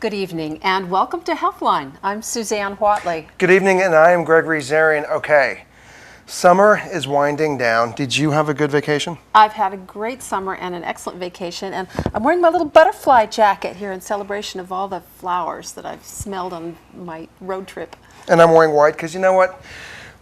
Good evening and welcome to Healthline. I'm Suzanne Whatley. Good evening, and I am Gregory Zarian. Okay, summer is winding down. Did you have a good vacation? I've had a great summer and an excellent vacation, and I'm wearing my little butterfly jacket here in celebration of all the flowers that I've smelled on my road trip. And I'm wearing white because you know what?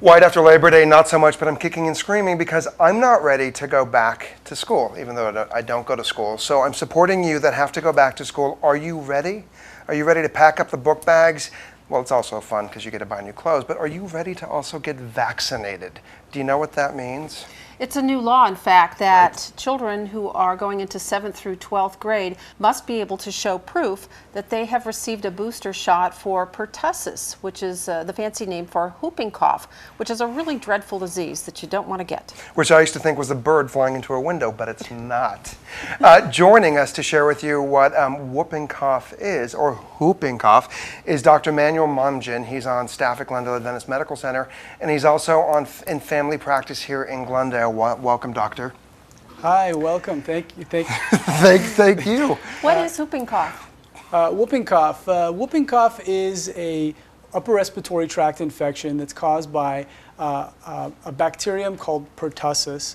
White after Labor Day, not so much, but I'm kicking and screaming because I'm not ready to go back to school, even though I don't go to school. So I'm supporting you that have to go back to school. Are you ready? Are you ready to pack up the book bags? Well, it's also fun because you get to buy new clothes, but are you ready to also get vaccinated? Do you know what that means? It's a new law, in fact, that children who are going into 7th through 12th grade must be able to show proof that they have received a booster shot for pertussis, which is the fancy name for whooping cough, which is a really dreadful disease that you don't want to get. Which I used to think was a bird flying into a window, but it's not. Joining us to share with you what whooping cough is, or whooping cough, is Dr. Manuel Momjin. He's on staff at Glendale Adventist Medical Center, and he's also in family practice here in Glendale. Welcome, doctor. Hi, welcome. Thank you. Thank you. What is whooping cough? Whooping cough. Whooping cough is a upper respiratory tract infection that's caused by a bacterium called pertussis.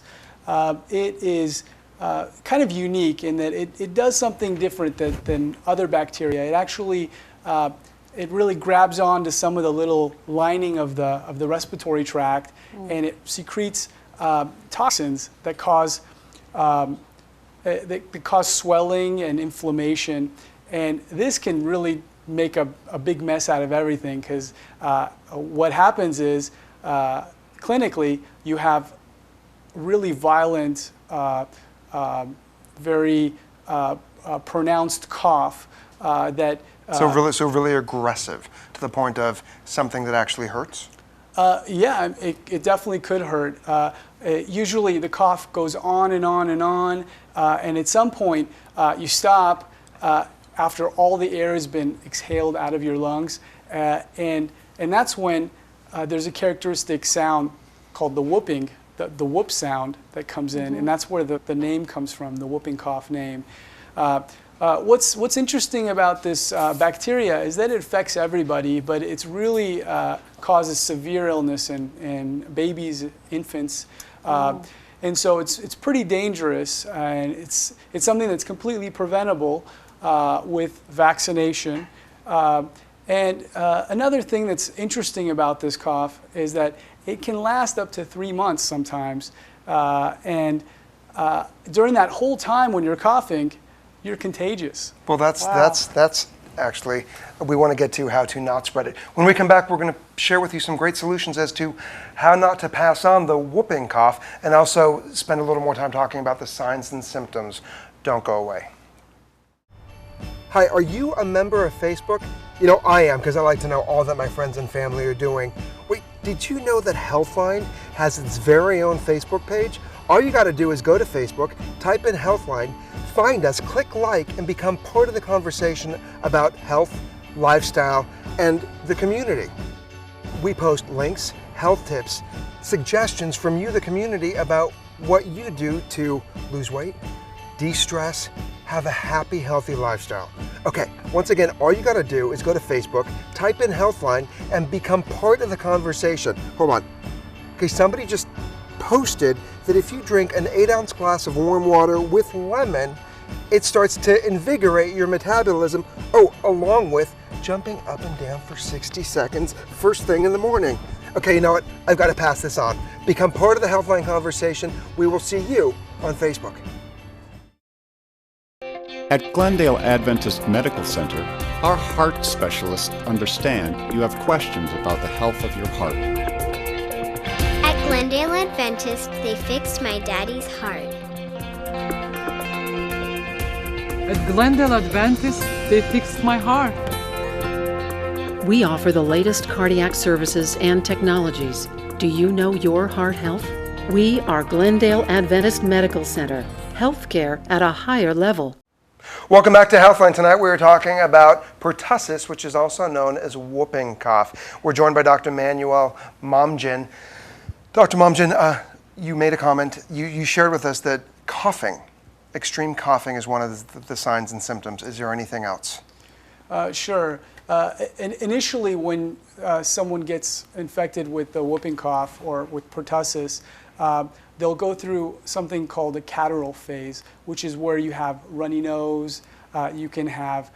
It is kind of unique in that it does something different than other bacteria. It actually it really grabs onto some of the little lining of the respiratory tract, and it secretes toxins that cause swelling and inflammation, and this can really make a big mess out of everything because what happens is clinically you have really violent, very pronounced cough that so really aggressive to the point of something that actually hurts. Yeah, it definitely could hurt. Usually the cough goes on and on and on, and at some point you stop after all the air has been exhaled out of your lungs, and that's when there's a characteristic sound called the whooping, the whoop sound that comes in, and that's where the name comes from, the whooping cough name. What's interesting about this bacteria is that it affects everybody, but it's really causes severe illness in babies, infants, and so it's pretty dangerous, and it's something that's completely preventable with vaccination. And another thing that's interesting about this cough is that it can last up to 3 months sometimes, and during that whole time when you're coughing, you're contagious. Well, that's actually, we want to get to how to not spread it. When we come back, we're going to share with you some great solutions as to how not to pass on the whooping cough, and also spend a little more time talking about the signs and symptoms. Don't go away. Hi, are you a member of Facebook? You know, I am, because I like to know all that my friends and family are doing. Wait, did you know that Healthline has its very own Facebook page? All you got to do is go to Facebook, type in Healthline, find us, click like, and become part of the conversation about health, lifestyle, and the community. We post links, health tips, suggestions from you, the community, about what you do to lose weight, de-stress, have a happy, healthy lifestyle. Okay, once again, all you gotta do is go to Facebook, type in Healthline, and become part of the conversation. Hold on. Okay, somebody just posted that if you drink an 8-ounce glass of warm water with lemon, it starts to invigorate your metabolism, along with jumping up and down for 60 seconds first thing in the morning. Okay, you know what? I've got to pass this on. Become part of the Healthline conversation. We will see you on Facebook. At Glendale Adventist Medical Center, our heart specialists understand you have questions about the health of your heart. At Glendale Adventist, they fixed my daddy's heart. At Glendale Adventist, they fixed my heart. We offer the latest cardiac services and technologies. Do you know your heart health? We are Glendale Adventist Medical Center, healthcare at a higher level. Welcome back to Healthline. Tonight we are talking about pertussis, which is also known as whooping cough. We're joined by Dr. Manuel Momjin. Dr. Momjin, you made a comment. You shared with us that coughing, extreme coughing, is one of the signs and symptoms. Is there anything else? Sure. Initially, when someone gets infected with the whooping cough or with pertussis, they'll go through something called a catarrhal phase, which is where you have runny nose, you can have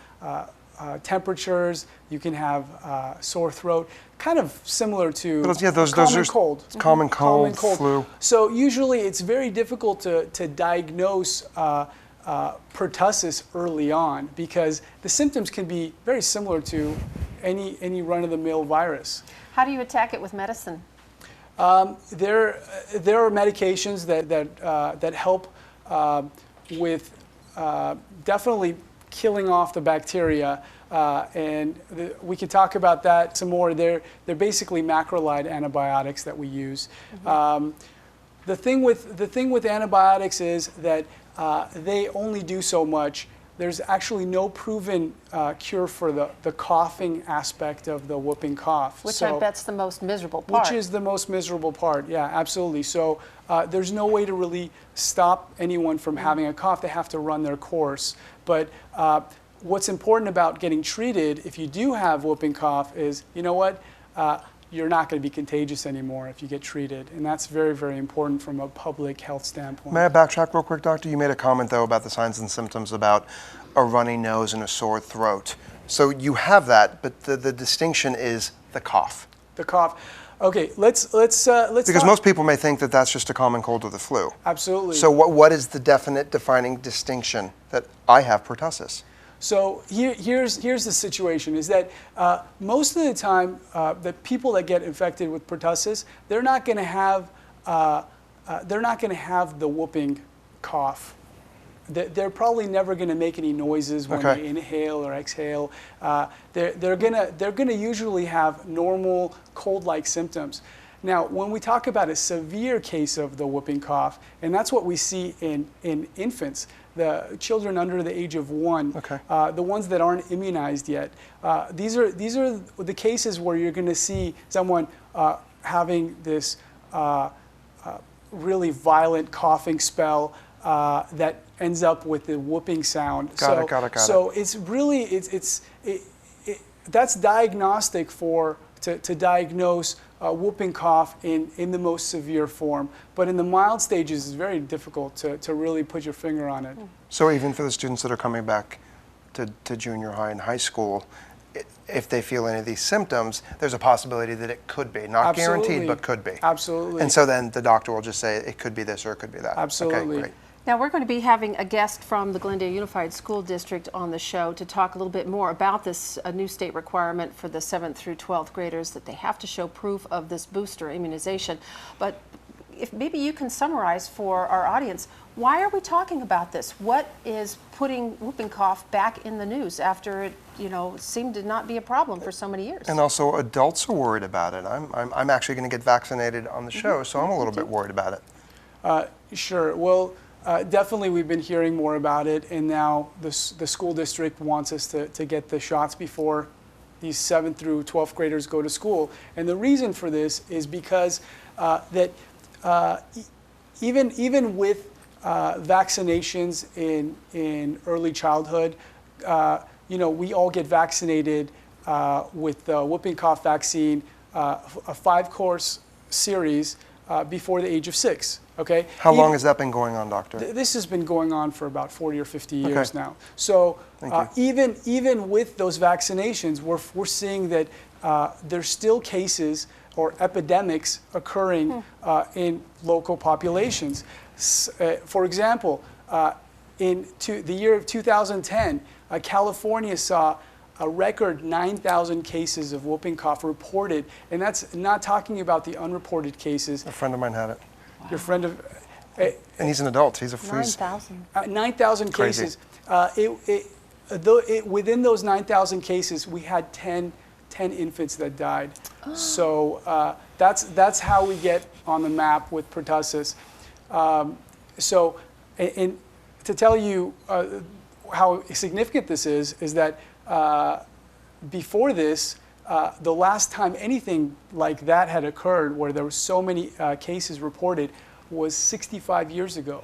temperatures, you can have sore throat, kind of similar to common cold. It's common cold, flu. So usually it's very difficult to diagnose pertussis early on because the symptoms can be very similar to any run-of-the-mill virus. How do you attack it with medicine? There are medications that help with definitely killing off the bacteria, and we could talk about that some more. They're basically macrolide antibiotics that we use. The thing with antibiotics is that they only do so much. There's actually no proven cure for the coughing aspect of the whooping cough. Which I bet's the most miserable part. Which is the most miserable part, yeah, absolutely. So there's no way to really stop anyone from having a cough. They have to run their course. But what's important about getting treated if you do have whooping cough is, you know what, you're not going to be contagious anymore if you get treated. And that's very, very important from a public health standpoint. May I backtrack real quick, Doctor? You made a comment, though, about the signs and symptoms about a runny nose and a sore throat. So you have that, but the distinction is the cough. The cough. Okay, let's because talk. most people may think that that's just a common cold or the flu. Absolutely. So what is the definite defining distinction that I have pertussis? So here's the situation: is that most of the time, the people that get infected with pertussis, they're not going to have the whooping cough. They're probably never going to make any noises when they inhale or exhale. They're gonna usually have normal cold-like symptoms. Now, when we talk about a severe case of the whooping cough, and that's what we see in infants, the children under the age of 1, the ones that aren't immunized yet, these are the cases where you're going to see someone having this really violent coughing spell that ends up with the whooping sound. Got it. So it's really that's diagnostic to diagnose whooping cough in the most severe form. But in the mild stages, it's very difficult to really put your finger on it. So even for the students that are coming back to junior high and high school, if they feel any of these symptoms, there's a possibility that it could be. Not guaranteed, but could be. Absolutely. And so then the doctor will just say it could be this or it could be that. Absolutely. Okay, great. Now, we're going to be having a guest from the Glendale Unified School District on the show to talk a little bit more about this new state requirement for the 7th through 12th graders that they have to show proof of this booster immunization. But if maybe you can summarize for our audience, why are we talking about this? What is putting whooping cough back in the news after it, seemed to not be a problem for so many years? And also adults are worried about it. I'm actually going to get vaccinated on the show, so I'm a little bit worried about it. Sure. Well, definitely we've been hearing more about it, and now the school district wants us to get the shots before these 7th through 12th graders go to school. And the reason for this is because even with vaccinations in early childhood, we all get vaccinated with the whooping cough vaccine, a 5-course series before the age of 6. Okay. How long has that been going on, Doctor? This has been going on for about 40 or 50 years now. So even with those vaccinations, we're seeing that there's still cases or epidemics occurring in local populations. For example, in the year of 2010, California saw a record 9,000 cases of whooping cough reported, and that's not talking about the unreported cases. A friend of mine had it. Wow. Your friend of... and he's an adult. He's a 9,000. 9,000 cases. Within those 9,000 cases, we had 10 infants that died. Oh. So that's how we get on the map with pertussis. And to tell you how significant this is that before this, the last time anything like that had occurred, where there were so many cases reported, was 65 years ago.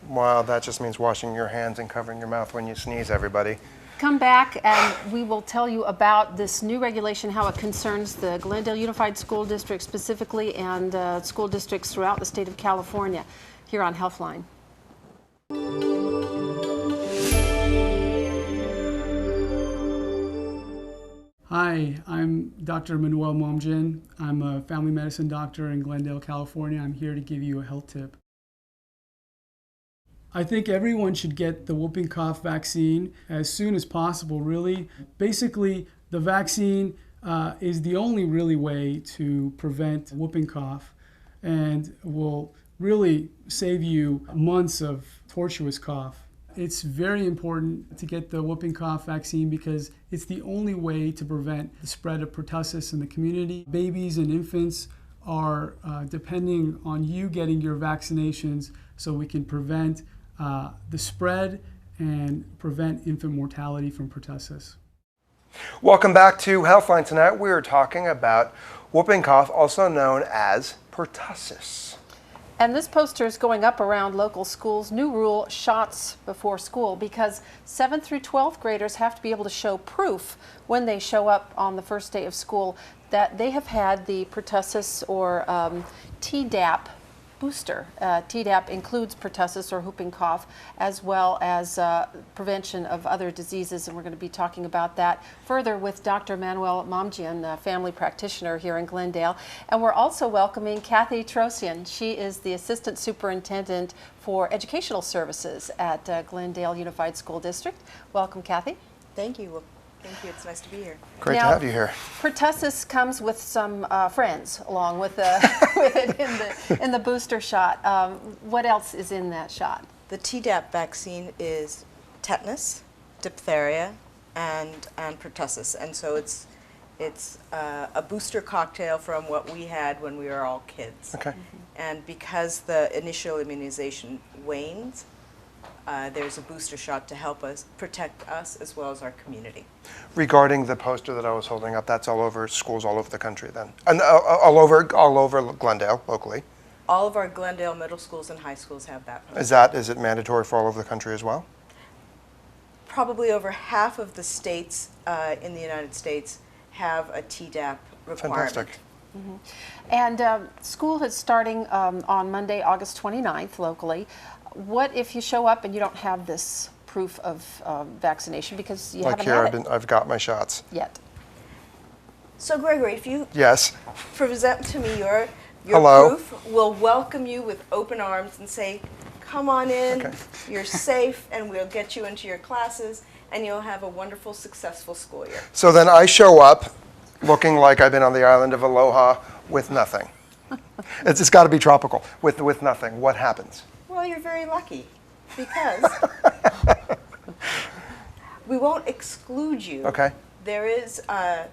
Wow, that just means washing your hands and covering your mouth when you sneeze, everybody. Come back and we will tell you about this new regulation, how it concerns the Glendale Unified School District specifically and school districts throughout the state of California here on Healthline. Hi, I'm Dr. Manuel Momjian. I'm a family medicine doctor in Glendale, California. I'm here to give you a health tip. I think everyone should get the whooping cough vaccine as soon as possible, really. Basically, the vaccine is the only really way to prevent whooping cough and will really save you months of tortuous cough. It's very important to get the whooping cough vaccine because it's the only way to prevent the spread of pertussis in the community. Babies and infants are depending on you getting your vaccinations so we can prevent the spread and prevent infant mortality from pertussis. Welcome back to Healthline. Tonight we are talking about whooping cough, also known as pertussis. And this poster is going up around local schools. New rule, shots before school, because 7th through 12th graders have to be able to show proof when they show up on the first day of school that they have had the pertussis or Tdap booster. Tdap includes pertussis or whooping cough, as well as prevention of other diseases, and we're going to be talking about that further with Dr. Manuel Momjian, a family practitioner here in Glendale. And we're also welcoming Kathy Trosian. She is the Assistant Superintendent for Educational Services at Glendale Unified School District. Welcome, Kathy. Thank you. Thank you. It's nice to be here. Great Now, to have you here. Pertussis comes with some friends along with, with it in the booster shot. What else is in that shot? The Tdap vaccine is tetanus, diphtheria, and pertussis, and so it's a booster cocktail from what we had when we were all kids. Okay. And because the initial immunization wanes, there's a booster shot to help us protect us as well as our community. Regarding the poster that I was holding up, that's all over schools all over the country then? And all over Glendale, locally? All of our Glendale middle schools and high schools have that poster. Is it mandatory for all over the country as well? Probably over half of the states in the United States have a Tdap requirement. Fantastic. Mm-hmm. And school is starting on Monday, August 29th locally. What if you show up and you don't have this proof of vaccination because you Like haven't here, had it I've got my shots. yet? So Gregory, if you Yes. present to me your Hello. proof, we'll welcome you with open arms and say, come on in, Okay. you're safe, and we'll get you into your classes, and you'll have a wonderful, successful school year. So then I show up looking like I've been on the island of Aloha with nothing. It's got to be tropical, with nothing. What happens? Well, you're very lucky, because we won't exclude you. Okay. There is, the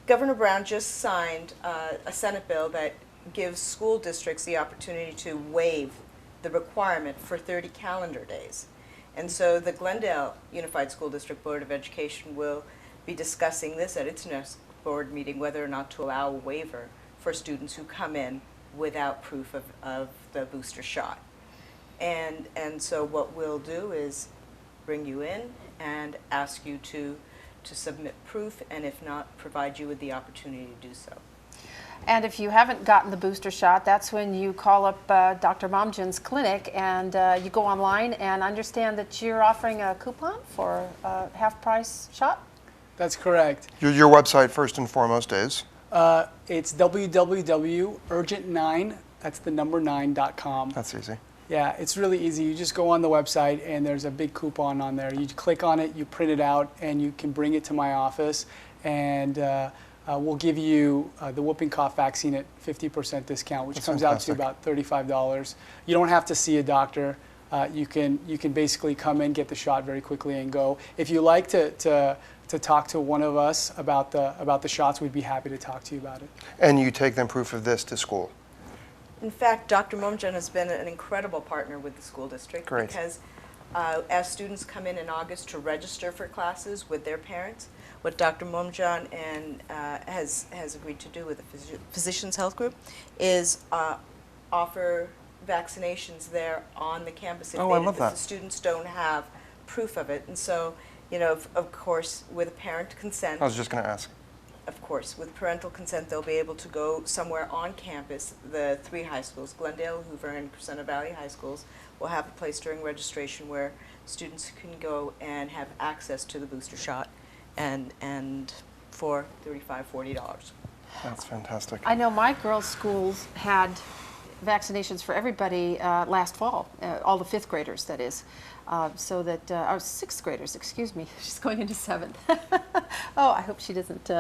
Governor Brown just signed a Senate bill that gives school districts the opportunity to waive the requirement for 30 calendar days. And so the Glendale Unified School District Board of Education will be discussing this at its next board meeting, whether or not to allow a waiver for students who come in without proof of the booster shot. And so what we'll do is bring you in and ask you to submit proof, and if not, provide you with the opportunity to do so. And if you haven't gotten the booster shot, that's when you call up Dr. Momjian's clinic and you go online and understand that you're offering a coupon for a half-price shot? That's correct. Your website, first and foremost, is? It's www.urgent9, that's the number 9.com. That's easy. Yeah, it's really easy. You just go on the website and there's a big coupon on there. You click on it, you print it out, and you can bring it to my office, and we'll give you the whooping cough vaccine at 50% discount, which That's comes fantastic. out to about $35. You don't have to see a doctor. You can basically come in, get the shot very quickly, and go. If you like to talk to one of us about the shots, we'd be happy to talk to you about it. And you take them proof of this to school? In fact, Dr. Momjian has been an incredible partner with the school district. Great. Because as students come in August to register for classes with their parents, what Dr. Momjian has agreed to do with the Physicians Health Group is offer vaccinations there on the campus if Oh, I love if that. the students don't have proof of it. And so You know, of course, with parent consent. I was just going to ask. Of course, with parental consent, they'll be able to go somewhere on campus. The 3 high schools, Glendale, Hoover, and Crescenta Valley High Schools, will have a place during registration where students can go and have access to the booster shot, and for $35, $40. That's fantastic. I know my girls' schools had vaccinations for everybody last fall, all the 5th graders, that is. So that our 6th graders, excuse me, she's going into 7th. Oh, I hope she doesn't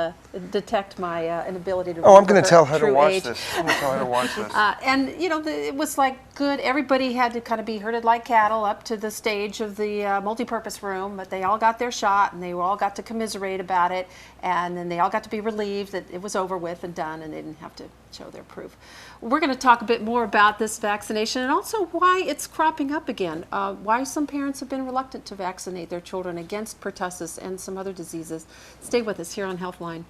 detect my inability to. Oh, I'm going to remember tell her to true watch age. this. I'm going to tell her to watch this. And you know, it was like good. Everybody had to kind of be herded like cattle up to the stage of the multipurpose room, but they all got their shot, and they all got to commiserate about it, and then they all got to be relieved that it was over with and done, and they didn't have to show their proof. We're going to talk a bit more about this vaccination and also why it's cropping up again. Why some parents have been reluctant to vaccinate their children against pertussis and some other diseases. Stay with us here on Healthline.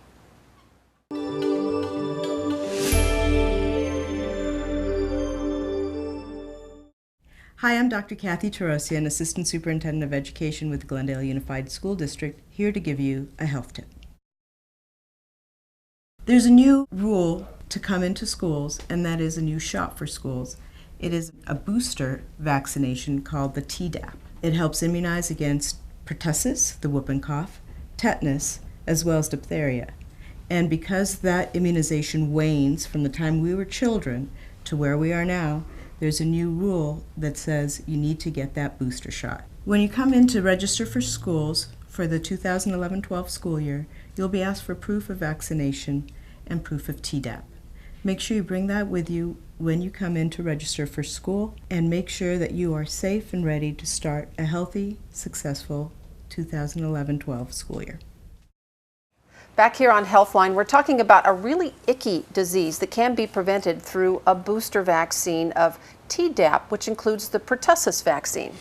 Hi, I'm Dr. Kathy Tarosian, Assistant Superintendent of Education with Glendale Unified School District, here to give you a health tip. There's a new rule to come into schools, and that is a new shot for schools. It is a booster vaccination called the Tdap. It helps immunize against pertussis, the whooping cough, tetanus, as well as diphtheria. And because that immunization wanes from the time we were children to where we are now, there's a new rule that says you need to get that booster shot. When you come in to register for schools for the 2011-12 school year, you'll be asked for proof of vaccination and proof of Tdap. Make sure you bring that with you when you come in to register for school, and make sure that you are safe and ready to start a healthy, successful 2011-12 school year. Back here on Healthline, we're talking about a really icky disease that can be prevented through a booster vaccine of Tdap, which includes the pertussis vaccine.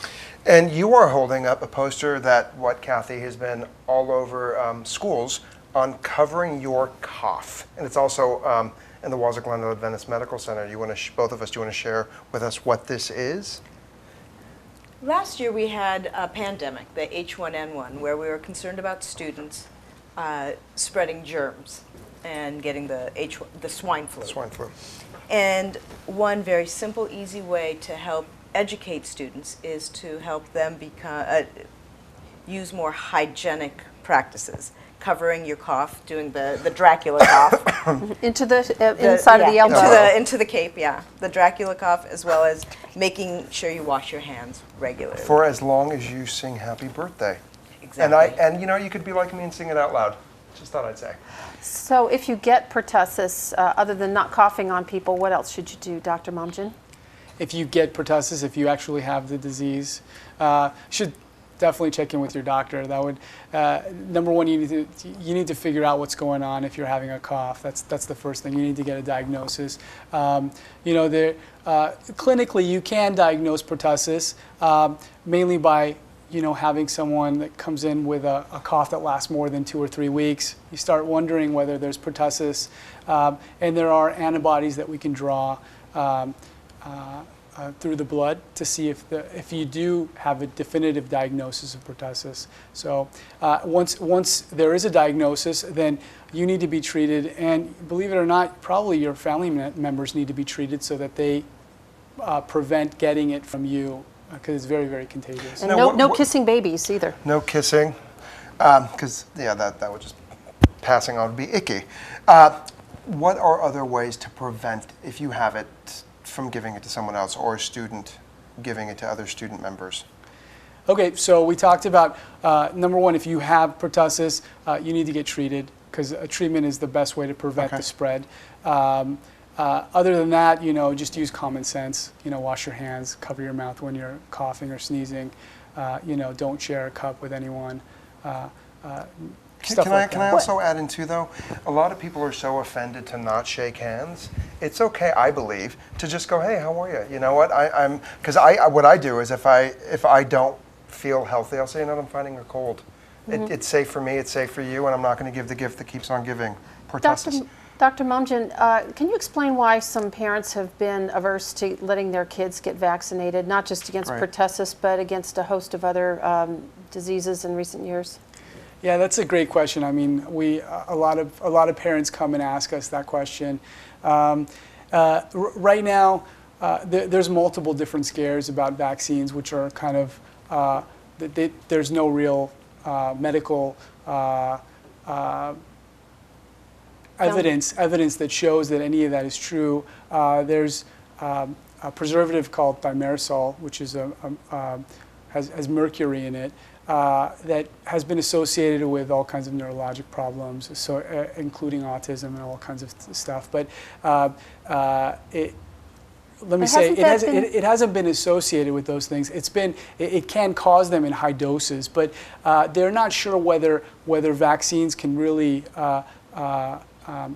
And you are holding up a poster that Kathy has been all over schools on covering your cough. And it's also in the walls of Glendale Adventist Medical Center. You want to both of us, do you want to share with us what this is? Last year we had a pandemic, the H1N1, where we were concerned about students spreading germs and getting the swine flu. Swine flu. And one very simple, easy way to help educate students is to help them use more hygienic practices. Covering your cough, doing the Dracula cough. Into the inside of the elbow. Into the cape, yeah. The Dracula cough, as well as making sure you wash your hands regularly. For as long as you sing happy birthday. Exactly. And you know, you could be like me and sing it out loud. Just thought I'd say. So if you get pertussis, other than not coughing on people, what else should you do, Dr. Momjian? If you get pertussis, if you actually have the disease, should definitely check in with your doctor. That would, number one, you need to figure out what's going on if you're having a cough. That's the first thing. You need to get a diagnosis. Clinically, you can diagnose pertussis mainly by having someone that comes in with a cough that lasts more than 2 or 3 weeks. You start wondering whether there's pertussis, and there are antibodies that we can draw through the blood to see if you do have a definitive diagnosis of pertussis. So once there is a diagnosis, then you need to be treated, and believe it or not, probably your family members need to be treated so that they prevent getting it from you, because it's very, very contagious. And no kissing babies either. No kissing, because that would just, passing on would be icky. What are other ways to prevent, if you have it, from giving it to someone else, or a student giving it to other student members? Okay, so we talked about, number one, if you have pertussis, you need to get treated, because a treatment is the best way to prevent the spread. Other than that, just use common sense. Wash your hands, cover your mouth when you're coughing or sneezing. Don't share a cup with anyone. Can I also add in too, though? A lot of people are so offended to not shake hands. It's okay, I believe, to just go, hey, how are you? You know what? What I do is if I don't feel healthy, I'll say, I'm fighting a cold. Mm-hmm. It's safe for me, it's safe for you, and I'm not going to give the gift that keeps on giving. Pertussis. Dr. Momjian, can you explain why some parents have been averse to letting their kids get vaccinated, not just against pertussis, but against a host of other diseases in recent years? Yeah, that's a great question. I mean, a lot of parents come and ask us that question. Right now, there's multiple different scares about vaccines, which are kind of there's no real medical evidence that shows that any of that is true. There's a preservative called thimerosal, which is has mercury in it, that has been associated with all kinds of neurologic problems, so including autism and all kinds of stuff. But let me say, it hasn't been associated with those things. It can cause them in high doses, but they're not sure whether vaccines can really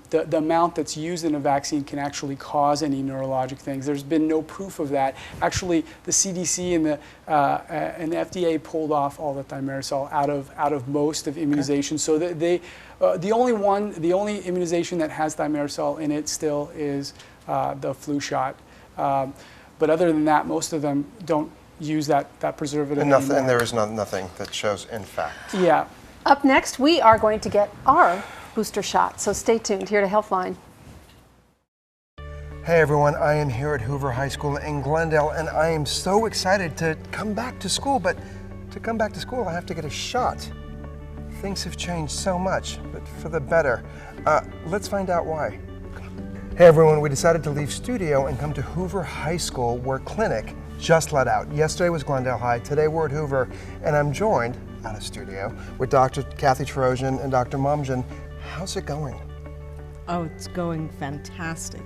the amount that's used in a vaccine can actually cause any neurologic things. There's been no proof of that. Actually, the CDC and the FDA pulled off all the thimerosal out of most of immunizations. So the only immunization that has thimerosal in it still is the flu shot. But other than that, most of them don't use that preservative anymore. And there is nothing that shows in fact. Yeah. Up next, we are going to get our booster shot, so stay tuned here to Healthline. Hey everyone, I am here at Hoover High School in Glendale, and I am so excited to come back to school, but to come back to school I have to get a shot. Things have changed so much, but for the better. Let's find out why. Hey everyone, we decided to leave studio and come to Hoover High School, where clinic just let out. Yesterday was Glendale High, today we're at Hoover, and I'm joined out of studio with Dr. Kathy Trojan and Dr. Momjian. How's it going? Oh, it's going fantastic.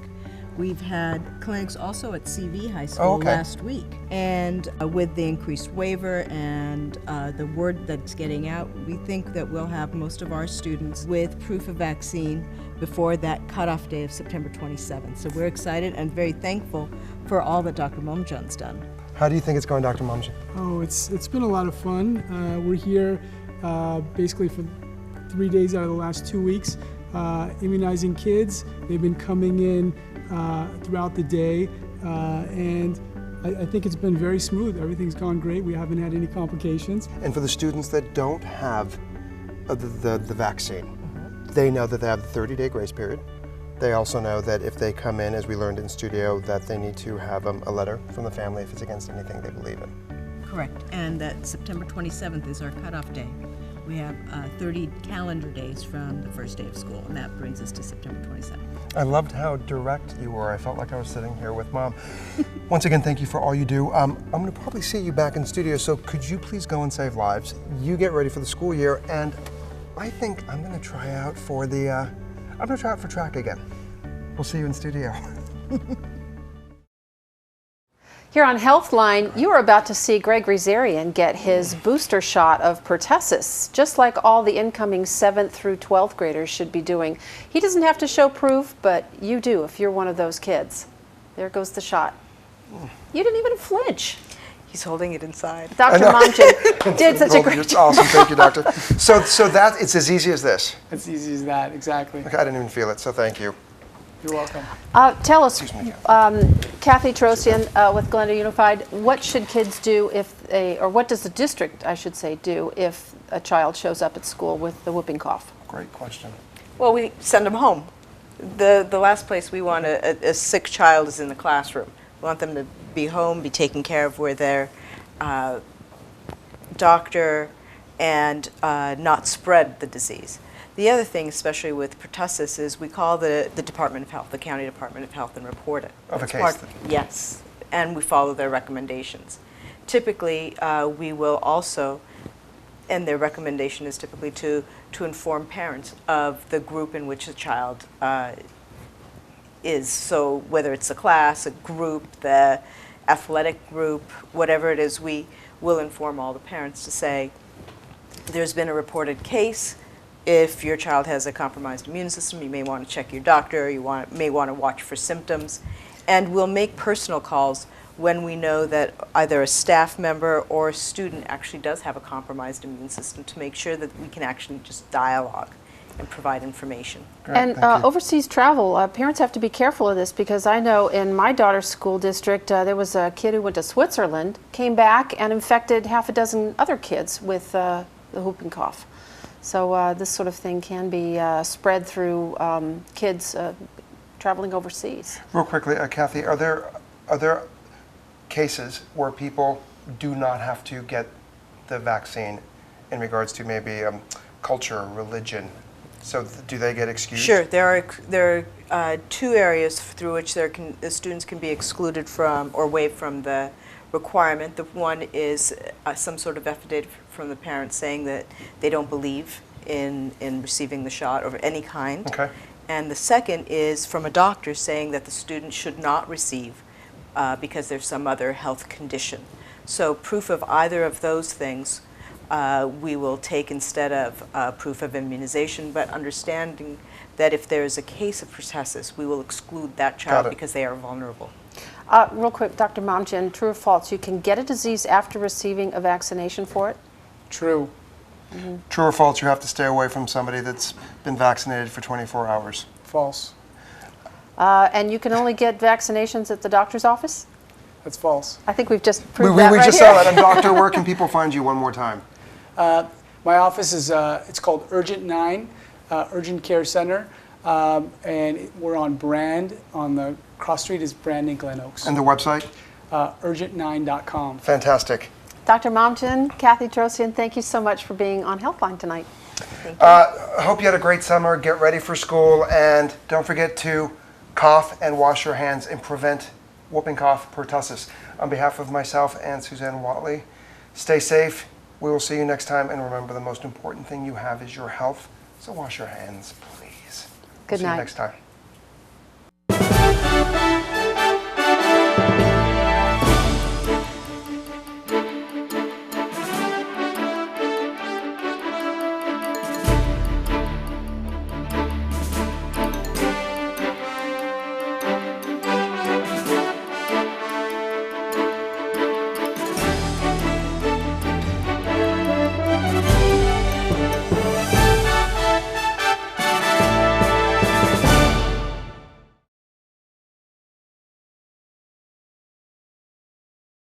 We've had clinics also at CV High School last week. And with the increased waiver and the word that's getting out, we think that we'll have most of our students with proof of vaccine before that cutoff day of September 27th. So we're excited and very thankful for all that Dr. Momjian's done. How do you think it's going, Dr. Momjian? Oh, it's been a lot of fun. We're here basically for 3 days out of the last 2 weeks, immunizing kids. They've been coming in throughout the day, and I think it's been very smooth. Everything's gone great. We haven't had any complications. And for the students that don't have the vaccine, they know that they have the 30-day grace period. They also know that if they come in, as we learned in studio, that they need to have a letter from the family if it's against anything they believe in. Correct, and that September 27th is our cutoff day. We have 30 calendar days from the first day of school, and that brings us to September 27th. I loved how direct you were. I felt like I was sitting here with Mom. Once again, thank you for all you do. I'm going to probably see you back in studio, so could you please go and save lives? You get ready for the school year, and I think I'm going to try out for track again. We'll see you in studio. Here on Healthline, you are about to see Greg Rezarian get his booster shot of pertussis, just like all the incoming 7th through 12th graders should be doing. He doesn't have to show proof, but you do if you're one of those kids. There goes the shot. You didn't even flinch. He's holding it inside. Dr. Momjian did such a great It's awesome, thank you, doctor. So that, it's as easy as this. It's easy as that, exactly. Okay, I didn't even feel it, so thank you. You're welcome. Tell us, Kathy Trojan with Glendale Unified, what should kids do or what does the district, I should say, do if a child shows up at school with the whooping cough? Great question. Well, we send them home. The last place we want a sick child is in the classroom. We want them to be home, be taken care of with their doctor, and not spread the disease. The other thing, especially with pertussis, is we call the Department of Health, the County Department of Health, and report it. Of a case. Yes, and we follow their recommendations. Typically, we will also, and their recommendation is typically to inform parents of the group in which the child is. So whether it's a class, a group, the athletic group, whatever it is, we will inform all the parents to say, there's been a reported case. If your child has a compromised immune system, you may want to check your doctor, you may want to watch for symptoms. And we'll make personal calls when we know that either a staff member or a student actually does have a compromised immune system, to make sure that we can actually just dialogue and provide information. Great, And thank you. overseas travel, parents have to be careful of this because I know in my daughter's school district there was a kid who went to Switzerland, came back and infected half a dozen other kids with the whooping cough. So this sort of thing can be spread through kids traveling overseas. Real quickly, Kathy, are there cases where people do not have to get the vaccine in regards to maybe culture or religion? So do they get excused? Sure, there are two areas through which the students can be excluded from or waived from the requirement. The one is some sort of affidavit from the parents saying that they don't believe in receiving the shot of any kind. Okay. And the second is from a doctor saying that the student should not receive because there's some other health condition. So proof of either of those things we will take instead of proof of immunization, but understanding that if there is a case of pertussis, we will exclude that child because they are vulnerable. Real quick, Dr. Momjian, true or false, you can get a disease after receiving a vaccination for it? True. True or false, you have to stay away from somebody that's been vaccinated for 24 hours? False. And you can only get vaccinations at the doctor's office? That's false. I think we've just We proved that right just here. saw that. And doctor, where can people find you one more time? My office is, it's called Urgent 9, Urgent Care Center, and we're on Brand, on the cross street is Brand in Glen Oaks. And the website? Urgent9.com. Fantastic. Dr. Momjian, Kathy Trosian, thank you so much for being on Healthline tonight. I hope you had a great summer. Get ready for school. And don't forget to cough and wash your hands and prevent whooping cough, pertussis. On behalf of myself and Suzanne Watley, stay safe. We will see you next time. And remember, the most important thing you have is your health. So wash your hands, please. Good See night. you next time.